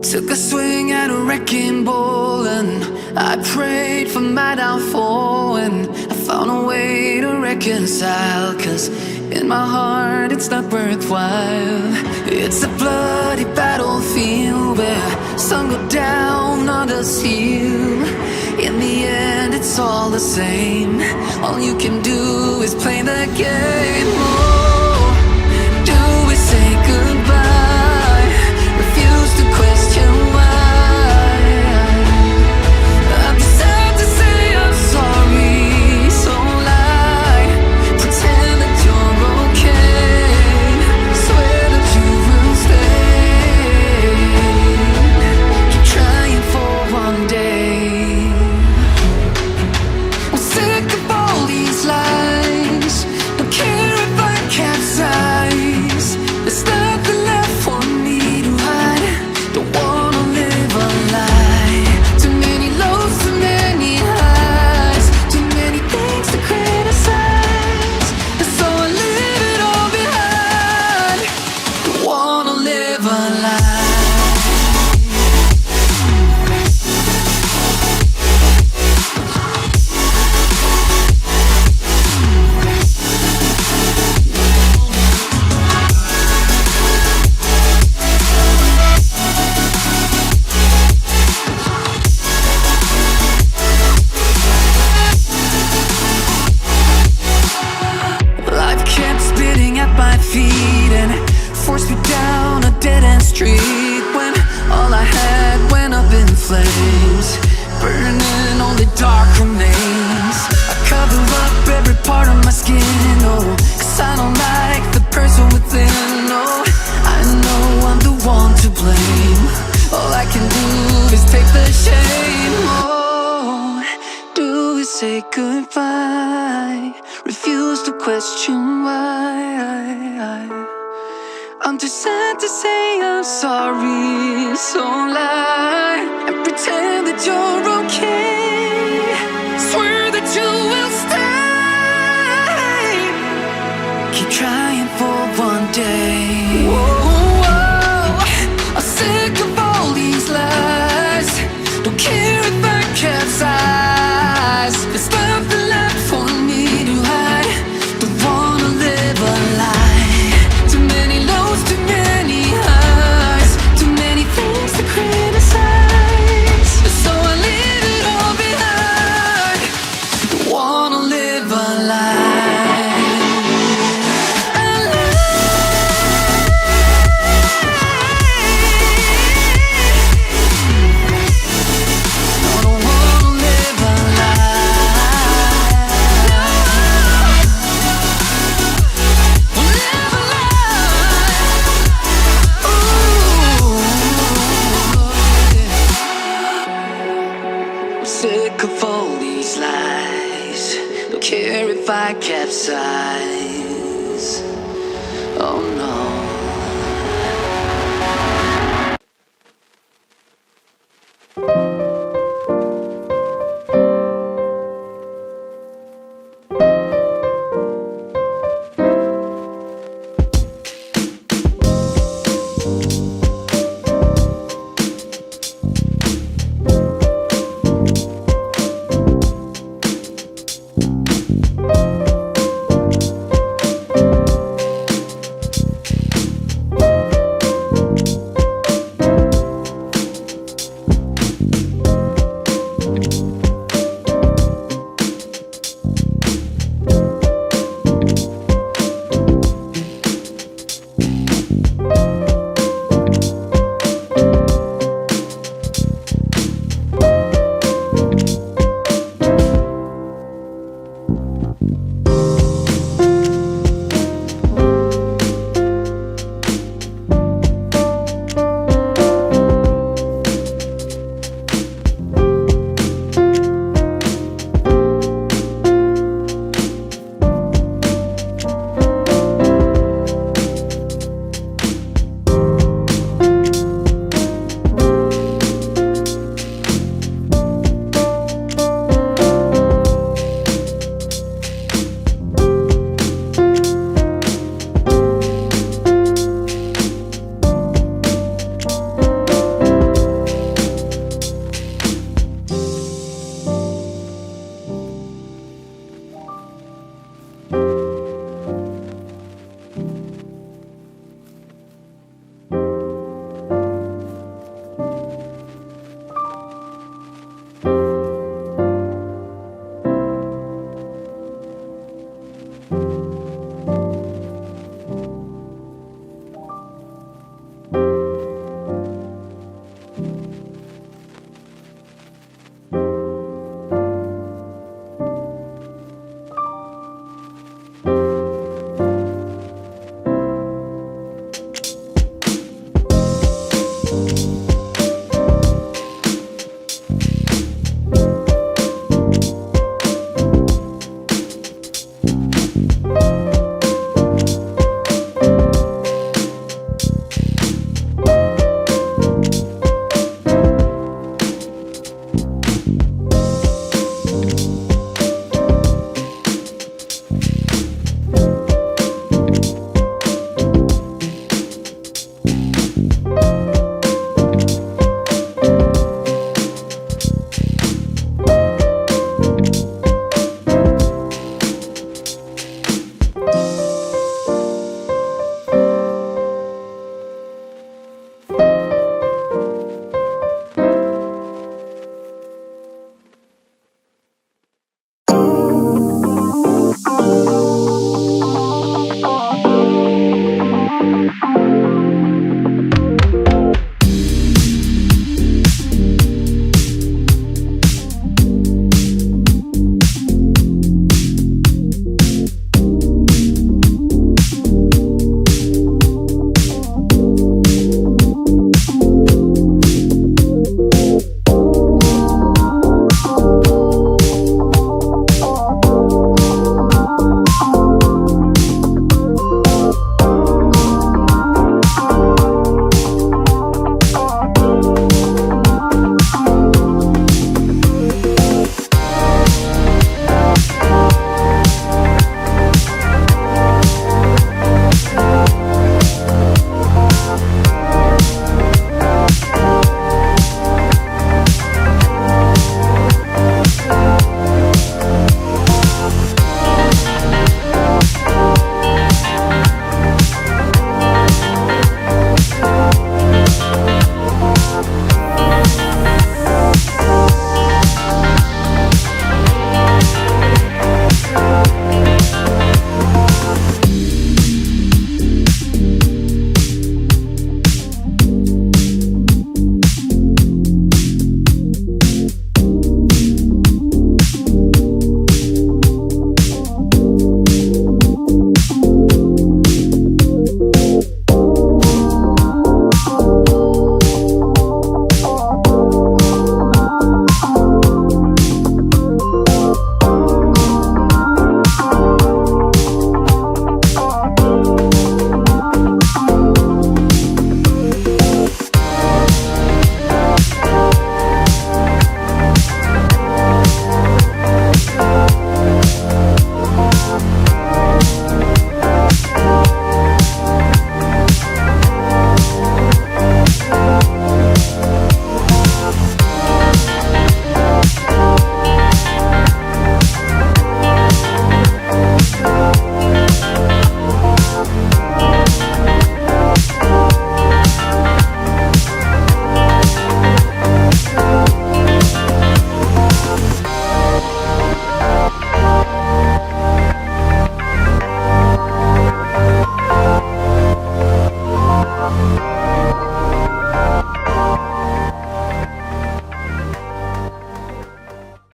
Took a swing at a wrecking ball and I prayed for my downfall, and I found a way to reconcile, 'cause in my heart it's not worthwhile. It's a bloody battlefield where some go down, others heal. In the end it's all the same. All you can do is play the game. Oh, do we say goodbye? Refuse to question why. I'm just sad to say I'm sorry, so lie. Pretend that you're okay. Swear that you will stay. Keep trying for one day. I'm sick of all these lies. Don't care if I capsize. There's nothing left for me to hide. Don't wanna live a lie. Too many lows, too many highs. Too many things to criticize. And so I leave it all behind. Don't wanna live a lie. Life kept spitting at my feet and forced me down a dead-end street, when all I had went up in flames, burning only dark remains. I cover up every part of my skin, oh, 'cause I don't like the person within. Oh, I know I'm the one to blame. All I can do is take the shame. Oh, do we say goodbye? Refuse to question why. I'm too sad to say I'm sorry, so lie and pretend that you're okay. Swear that you will stay. Keep trying for one day. Whoa, I'm sick of all these lies. Don't care if I capsize. There's nothing left for me to hide. Don't wanna live a lie. Too many lows, too many highs. Too many things to criticize. So I leave it all behind. Don't wanna live a lie. A lie. No, I don't wanna live a lie. Live a lie. Ooh, I'm sick of all these lies. Don't care if I capsize.